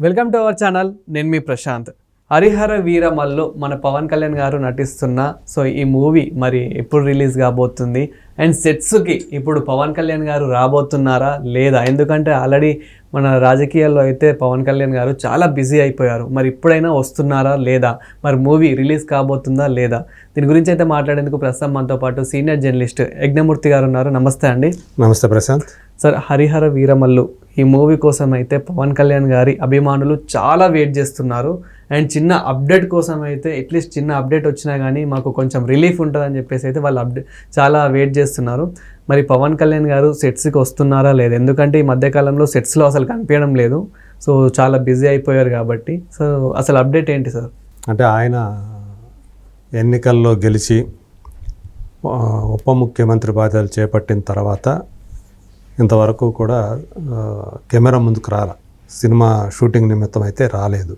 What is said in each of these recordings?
Welcome to our channel. నేను మీ ప్రశాంత్. హరిహర వీరమల్లు మన పవన్ కళ్యాణ్ గారు నటిస్తున్న ఈ మూవీ మరి ఎప్పుడు రిలీజ్ కాబోతుంది అండ్ సెట్స్కి ఇప్పుడు పవన్ కళ్యాణ్ గారు రాబోతున్నారా లేదా? ఎందుకంటే ఆల్రెడీ మన రాజకీయాల్లో అయితే పవన్ కళ్యాణ్ గారు చాలా బిజీ అయిపోయారు. మరి ఇప్పుడైనా వస్తున్నారా లేదా? మరి మూవీ రిలీజ్ కాబోతుందా లేదా? దీని గురించి అయితే మాట్లాడేందుకు ప్రస్తుతం మనతో పాటు సీనియర్ జర్నలిస్ట్ యజ్ఞమూర్తి గారు ఉన్నారు. నమస్తే అండి. నమస్తే ప్రశాంత్. సార్, హరిహర వీరమల్లు ఈ మూవీ కోసం అయితే పవన్ కళ్యాణ్ గారి అభిమానులు చాలా వెయిట్ చేస్తున్నారు. అండ్ చిన్న అప్డేట్ కోసం అయితే అట్లీస్ట్ చిన్న అప్డేట్ వచ్చినా కానీ మాకు కొంచెం రిలీఫ్ ఉంటుందని చెప్పేసి అయితే వాళ్ళు చాలా వెయిట్ చేస్తున్నారు. మరి పవన్ కళ్యాణ్ గారు సెట్స్కి వస్తున్నారా లేదా? ఎందుకంటే ఈ మధ్యకాలంలో సెట్స్లో అసలు కనిపించడం లేదు. చాలా బిజీ అయిపోయారు కాబట్టి. అసలు అప్డేట్ ఏంటి సార్? అంటే ఆయన ఎన్నికల్లో గెలిచి ఉప ముఖ్యమంత్రి బాధ్యతలు చేపట్టిన తర్వాత ఇంతవరకు కూడా కెమెరా ముందుకు సినిమా షూటింగ్ నిమిత్తం అయితే రాలేదు.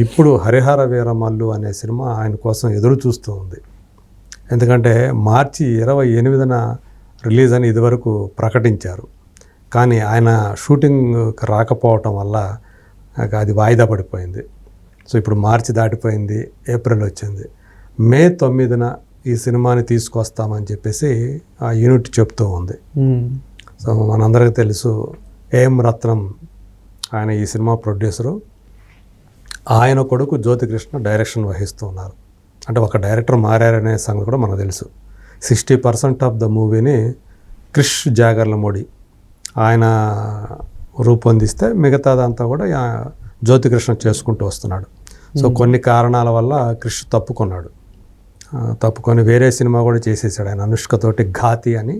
ఇప్పుడు హరిహర వీరమల్లు అనే సినిమా ఆయన కోసం ఎదురు చూస్తూ ఉంది. ఎందుకంటే మార్చి 28న రిలీజ్ అని ఇదివరకు ప్రకటించారు. కానీ ఆయన షూటింగ్ రాకపోవటం వల్ల అది వాయిదా పడిపోయింది. ఇప్పుడు మార్చి దాటిపోయింది, ఏప్రిల్ వచ్చింది. మే 9న ఈ సినిమాని తీసుకొస్తామని చెప్పేసి ఆ యూనిట్ చెప్తూ ఉంది. మనందరికీ తెలుసు, ఏఎం రత్నం ఆయన ఈ సినిమా ప్రొడ్యూసరు. ఆయన కొడుకు జ్యోతికృష్ణ డైరెక్షన్ వహిస్తూ ఉన్నారు. అంటే ఒక డైరెక్టర్ మారారనే సంగతి కూడా మనకు తెలుసు. 60% ఆఫ్ ద మూవీని క్రిష్ జాగర్లమూడి ఆయన రూపొందిస్తే మిగతాదంతా కూడా జ్యోతికృష్ణ చేసుకుంటూ వస్తున్నాడు. కొన్ని కారణాల వల్ల క్రిష్ తప్పుకొని వేరే సినిమా కూడా చేసేసాడు. ఆయన అనుష్కతోటి ఘాతి అని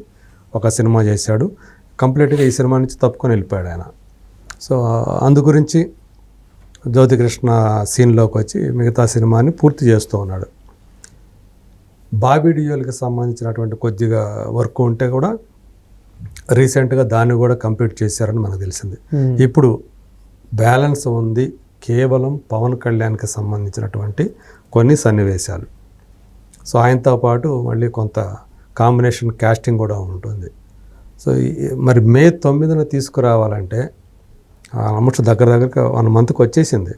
ఒక సినిమా చేశాడు. కంప్లీట్గా ఈ సినిమా నుంచి తప్పుకొని వెళ్ళిపోయాడు ఆయన. అందు గురించి జ్యోతికృష్ణ సీన్లోకి వచ్చి మిగతా సినిమాని పూర్తి చేస్తూ ఉన్నాడు. బాబీ డియోల్కి సంబంధించినటువంటి కొద్దిగా వర్క్ ఉంటే కూడా రీసెంట్గా దాన్ని కూడా కంప్లీట్ చేశారని మనకు తెలిసింది. ఇప్పుడు బ్యాలెన్స్ ఉంది కేవలం పవన్ కళ్యాణ్కి సంబంధించినటువంటి కొన్ని సన్నివేశాలు. ఆయనతో పాటు మళ్ళీ కొంత కాంబినేషన్ క్యాస్టింగ్ కూడా ఉంటుంది. మరి మే 9న తీసుకురావాలంటే ఆల్మోస్ట్ దగ్గరగా 1 మంత్కి వచ్చేసింది.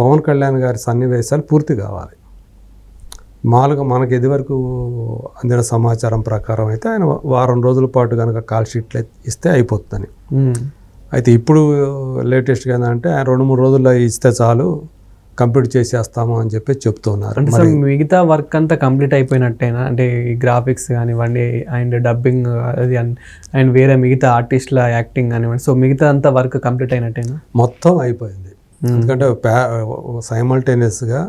పవన్ కళ్యాణ్ గారి సన్నివేశాలు పూర్తి కావాలి. మామూలుగా మనకి ఇదివరకు అందిన సమాచారం ప్రకారం అయితే ఆయన వారం రోజుల పాటు కనుక కాల్ షీట్లు ఇస్తే అయిపోతుందని. అయితే ఇప్పుడు లేటెస్ట్గా ఏంటంటే ఆయన 2-3 రోజుల్లో ఇస్తే చాలు, కంప్లీట్ చేసేస్తాము అని చెప్పి చెప్తున్నారు. అంటే మిగతా వర్క్ అంతా కంప్లీట్ అయిపోయినట్టేనా? అంటే ఈ గ్రాఫిక్స్ కానివ్వండి అండ్ డబ్బింగ్ అది అండ్ వేరే మిగతా ఆర్టిస్టుల యాక్టింగ్ కానివ్వండి, మిగతా అంతా వర్క్ కంప్లీట్ అయినట్టేనా? మొత్తం అయిపోయింది. ఎందుకంటే సైమల్టేనియస్గా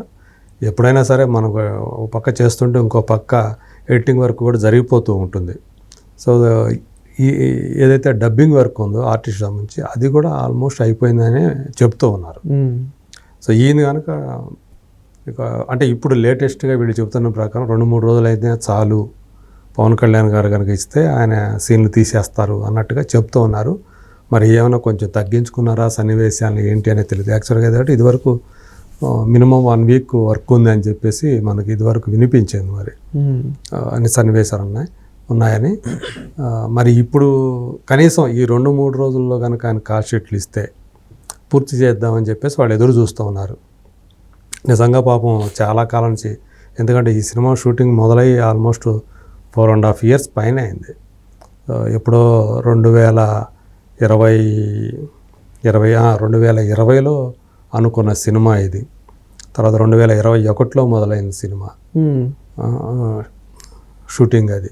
ఎప్పుడైనా సరే మనకు ఒక పక్క చేస్తుంటే ఇంకో పక్క ఎడిటింగ్ వర్క్ కూడా జరిగిపోతూ ఉంటుంది. ఏదైతే డబ్బింగ్ వర్క్ ఉందో ఆర్టిస్ట్ సంబంధించి అది కూడా ఆల్మోస్ట్ అయిపోయిందని చెప్తూ ఉన్నారు. ఈయన కనుక అంటే ఇప్పుడు లేటెస్ట్గా వీళ్ళు చెబుతున్న ప్రకారం 2-3 రోజులు అయితే చాలు, పవన్ కళ్యాణ్ గారు కనుక ఇస్తే ఆయన సీన్లు తీసేస్తారు అన్నట్టుగా చెప్తూ ఉన్నారు. మరి ఏమైనా కొంచెం తగ్గించుకున్నారా సన్నివేశాలు ఏంటి అనేది తెలియదు. యాక్చువల్గా ఏంటంటే ఇదివరకు మినిమం 1 వీక్ వర్క్ ఉంది అని చెప్పేసి మనకి ఇదివరకు వినిపించింది. మరి అన్ని సన్నివేశాలు ఉన్నాయని మరి ఇప్పుడు కనీసం ఈ 2-3 రోజుల్లో కనుక ఆయన కాల్ షీట్లు ఇస్తే పూర్తి చేద్దామని చెప్పేసి వాళ్ళు ఎదురు చూస్తూ ఉన్నారు. నిజంగా పాపం చాలా కాలం నుంచి, ఎందుకంటే ఈ సినిమా షూటింగ్ మొదలయ్యి ఆల్మోస్ట్ 4.5 years పైన అయింది. ఎప్పుడో 2020లో అనుకున్న సినిమా ఇది. తర్వాత 2021లో మొదలైన సినిమా షూటింగ్ అది.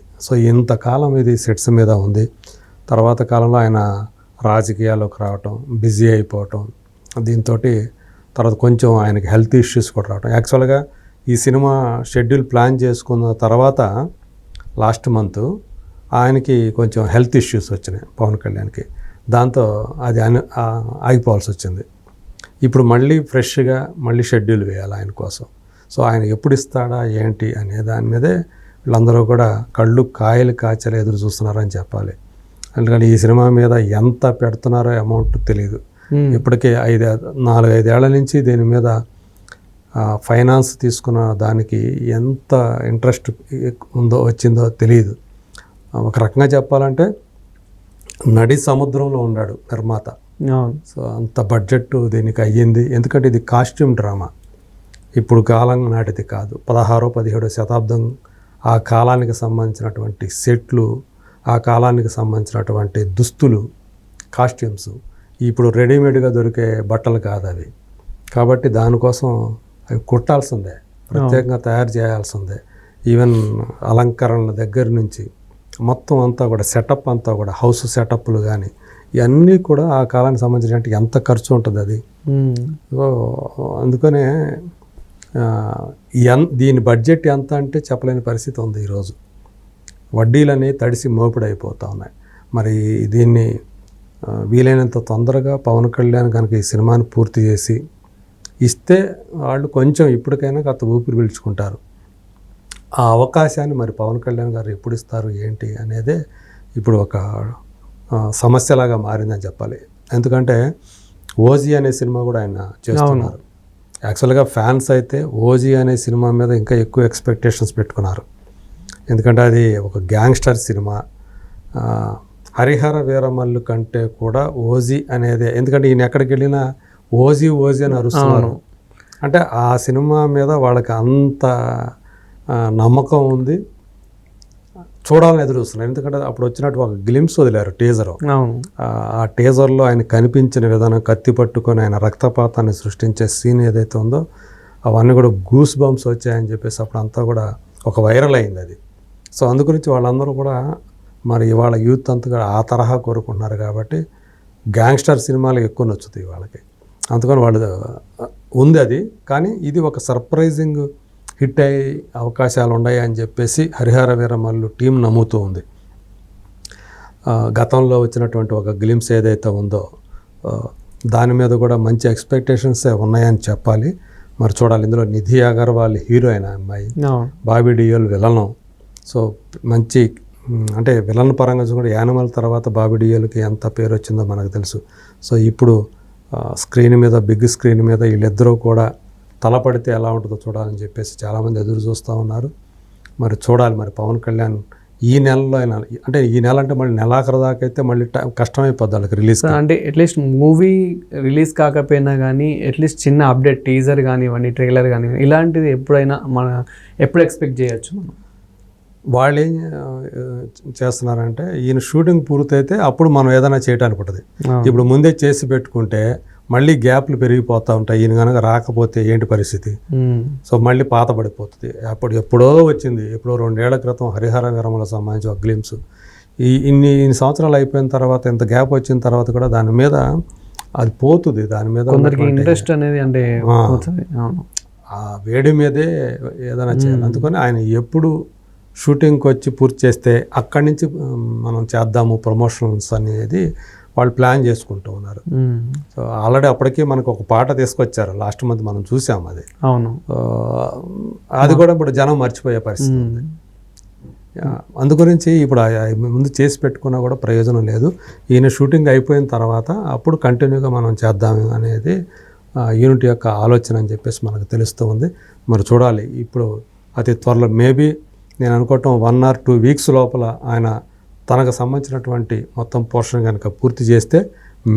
ఇంతకాలం ఇది సెట్స్ మీద ఉంది. తర్వాత కాలంలో ఆయన రాజకీయాల్లోకి రావటం, బిజీ అయిపోవటం, దీంతో తర్వాత కొంచెం ఆయనకి హెల్త్ ఇష్యూస్ కూడా రావటం. యాక్చువల్గా ఈ సినిమా షెడ్యూల్ ప్లాన్ చేసుకున్న తర్వాత లాస్ట్ మంత్ ఆయనకి కొంచెం హెల్త్ ఇష్యూస్ వచ్చినాయి పవన్ కళ్యాణ్కి. దాంతో అది ఆగిపోవాల్సి వచ్చింది. ఇప్పుడు మళ్ళీ ఫ్రెష్గా మళ్ళీ షెడ్యూల్ వేయాలి ఆయన కోసం. ఆయన ఎప్పుడు ఇస్తాడా ఏంటి అనే దాని మీదే వీళ్ళందరూ కూడా కాయలు కాచలు ఎదురు చూస్తున్నారని చెప్పాలి. ఎందుకంటే ఈ సినిమా మీద ఎంత పెడుతున్నారో అమౌంట్ తెలియదు. ఇప్పటికే 4-5 ఏళ్ల నుంచి దీని మీద ఫైనాన్స్ తీసుకున్న దానికి ఎంత ఇంట్రెస్ట్ వచ్చిందో తెలియదు. ఒక రకంగా చెప్పాలంటే నడి సముద్రంలో ఉన్నాడు నిర్మాత. అవును. సో అంత బడ్జెట్ దీనికి అయ్యింది. ఎందుకంటే ఇది కాస్ట్యూమ్ డ్రామా, ఇప్పుడు కాలం నాటిది కాదు. 16-17 శతాబ్దం ఆ కాలానికి సంబంధించినటువంటి సెట్లు, ఆ కాలానికి సంబంధించినటువంటి దుస్తులు, కాస్ట్యూమ్స్ ఇప్పుడు రెడీమేడ్గా దొరికే బట్టలు కాదు అవి. కాబట్టి దానికోసం అవి కుట్టాల్సిందే, ప్రత్యేకంగా తయారు చేయాల్సిందే. ఈవెన్ అలంకరణల దగ్గర నుంచి మొత్తం అంతా కూడా సెటప్ అంతా కూడా హౌస్ సెటప్లు కానీ ఇవన్నీ కూడా ఆ కాలానికి సంబంధించినట్టు ఎంత ఖర్చు ఉంటుంది అది. సో అందుకనే దీని బడ్జెట్ ఎంత అంటే చెప్పలేని పరిస్థితి ఉంది ఈరోజు. వడ్డీలని తడిసి మోపిడైపోతూ ఉన్నాయి. మరి దీన్ని వీలైనంత తొందరగా పవన్ కళ్యాణ్ కనుక ఈ సినిమాని పూర్తి చేసి ఇస్తే వాళ్ళు కొంచెం ఇప్పటికైనా కొత్త ఊపిరి పీల్చుకుంటారు. ఆ అవకాశాన్ని మరి పవన్ కళ్యాణ్ గారు ఎప్పుడు ఇస్తారు ఏంటి అనేదే ఇప్పుడు ఒక సమస్యలాగా మారిందని చెప్పాలి. ఎందుకంటే ఓజీ అనే సినిమా కూడా ఆయన చేస్తున్నారు. యాక్చువల్గా ఫ్యాన్స్ అయితే ఓజీ అనే సినిమా మీద ఇంకా ఎక్కువ ఎక్స్పెక్టేషన్స్ పెట్టుకున్నారు. ఎందుకంటే అది ఒక గ్యాంగ్స్టర్ సినిమా. హరిహర వీరమల్లు కంటే కూడా ఓజీ అనేదే, ఎందుకంటే ఈయన ఎక్కడికి వెళ్ళినా ఓజీ ఓజీ అని అరుస్తున్నారు. అంటే ఆ సినిమా మీద వాళ్ళకి అంత నమ్మకం ఉంది, చూడాలని ఎదురు చూస్తున్నారు. ఎందుకంటే అప్పుడు వచ్చినట్టు ఒక గ్లిమ్స్ వదిలారు టీజర్. ఆ టీజర్లో ఆయన కనిపించిన విధానం, కత్తి పట్టుకొని ఆయన రక్తపాతాన్ని సృష్టించే సీన్ ఏదైతే ఉందో అవన్నీ కూడా గూస్ బంప్స్ వచ్చాయని చెప్పేసి అప్పుడు అంతా కూడా ఒక వైరల్ అయింది అది. సో అందుగురించి వాళ్ళందరూ కూడా మరి ఇవాళ యూత్ అంతా కూడా ఆ తరహా కోరుకుంటున్నారు. కాబట్టి గ్యాంగ్స్టర్ సినిమాలు ఎక్కువ నచ్చుతాయి వాళ్ళకి. అందుకని వాళ్ళు ఉంది అది. కానీ ఇది ఒక సర్ప్రైజింగ్ హిట్ అయ్యే అవకాశాలు ఉన్నాయి అని చెప్పేసి హరిహర వీరమల్లు టీం నమ్ముతూ ఉంది. గతంలో వచ్చినటువంటి ఒక గ్లిమ్స్ ఏదైతే ఉందో దాని మీద కూడా మంచి ఎక్స్పెక్టేషన్సే ఉన్నాయని చెప్పాలి. మరి చూడాలి. ఇందులో నిధి అగర్వాల్ హీరోయిన్ అమ్మాయి, బాబీ డియోల్ విలను. సో మంచి అంటే విలన్ పరంగా కూడా యానిమల్ తర్వాత బాబీ డియోల్కి ఎంత పేరు వచ్చిందో మనకు తెలుసు. సో ఇప్పుడు స్క్రీన్ మీద, బిగ్ స్క్రీన్ మీద వీళ్ళిద్దరూ కూడా తలపడితే ఎలా ఉంటుందో చూడాలని చెప్పేసి చాలామంది ఎదురు చూస్తూ ఉన్నారు. మరి చూడాలి మరి పవన్ కళ్యాణ్ ఈ నెలలో అయినా, అంటే ఈ నెల అంటే మళ్ళీ నెలాఖరు దాకా అయితే మళ్ళీ కష్టమైపోద్ది వాళ్ళకి రిలీజ్. అంటే అట్లీస్ట్ మూవీ రిలీజ్ కాకపోయినా కానీ అట్లీస్ట్ చిన్న అప్డేట్, టీజర్ కానివ్వండి, ట్రైలర్ కానివ్వండి, ఇలాంటిది ఎప్పుడైనా ఎప్పుడు ఎక్స్పెక్ట్ చేయొచ్చు మనం? వాళ్ళు ఏం చేస్తున్నారంటే ఈయన షూటింగ్ పూర్తయితే అప్పుడు మనం ఏదైనా చేయడానికి ఉంటుంది. ఇప్పుడు ముందే చేసి పెట్టుకుంటే మళ్ళీ గ్యాప్లు పెరిగిపోతూ ఉంటాయి. ఈయన కనుక రాకపోతే ఏంటి పరిస్థితి? సో మళ్ళీ పాత పడిపోతుంది. అప్పుడు ఎప్పుడో వచ్చింది, ఎప్పుడో 2 ఏళ్ల క్రితం హరిహర వీరమలకు సంబంధించి ఒక గ్లిమ్స్. ఇన్ని సంవత్సరాలు అయిపోయిన తర్వాత, ఇంత గ్యాప్ వచ్చిన తర్వాత కూడా దాని మీద అది పోతుంది. దాని మీద ఇంట్రెస్ట్ అనేది అంటే ఆ వేడి మీదే ఏదైనా చేయాలి. అందుకని ఆయన ఎప్పుడు షూటింగ్కి వచ్చి పూర్తి చేస్తే అక్కడి నుంచి మనం చేద్దాము ప్రమోషన్స్ అనేది వాళ్ళు ప్లాన్ చేసుకుంటూ ఉన్నారు. సో ఆల్రెడీ అప్పటికే మనకు ఒక పాట తీసుకొచ్చారు లాస్ట్ మంత్, మనం చూసాం అది. అవును, అది కూడా ఇప్పుడు జనం మర్చిపోయే పరిస్థితి ఉంది. అందుగురించి ఇప్పుడు ముందు చేసి పెట్టుకున్నా కూడా ప్రయోజనం లేదు. ఈయన షూటింగ్ అయిపోయిన తర్వాత అప్పుడు కంటిన్యూగా మనం చేద్దాము అనేది యూనిట్ యొక్క ఆలోచన అని చెప్పేసి మనకు తెలుస్తూ ఉంది. మరి చూడాలి. ఇప్పుడు అతి త్వరలో మేబీ నేను అనుకోవటం 1 or 2 weeks లోపల ఆయన తనకు సంబంధించినటువంటి మొత్తం పోర్షన్ కనుక పూర్తి చేస్తే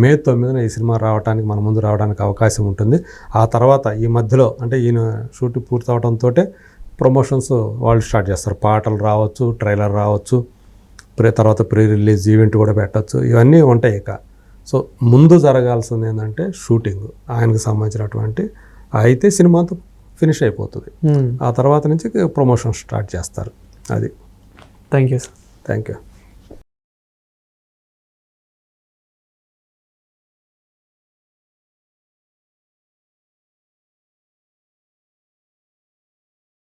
May 9న ఈ సినిమా రావడానికి, మన ముందు రావడానికి అవకాశం ఉంటుంది. ఆ తర్వాత ఈ మధ్యలో అంటే ఈయన షూటింగ్ పూర్తి అవడంతో ప్రమోషన్స్ వాళ్ళు స్టార్ట్ చేస్తారు. పాటలు రావచ్చు, ట్రైలర్ రావచ్చు, తర్వాత ప్రీ రిలీజ్ ఈవెంట్ కూడా పెట్టచ్చు, ఇవన్నీ ఉంటాయి. ఇక సో ముందు జరగాల్సింది ఏంటంటే షూటింగ్ ఆయనకు సంబంధించినటువంటి, అయితే సినిమాతో ఫినిష్ అయిపోతుంది. ఆ తర్వాత నుంచి ప్రమోషన్ స్టార్ట్ చేస్తారు. అది. Thank you sir. Thank you.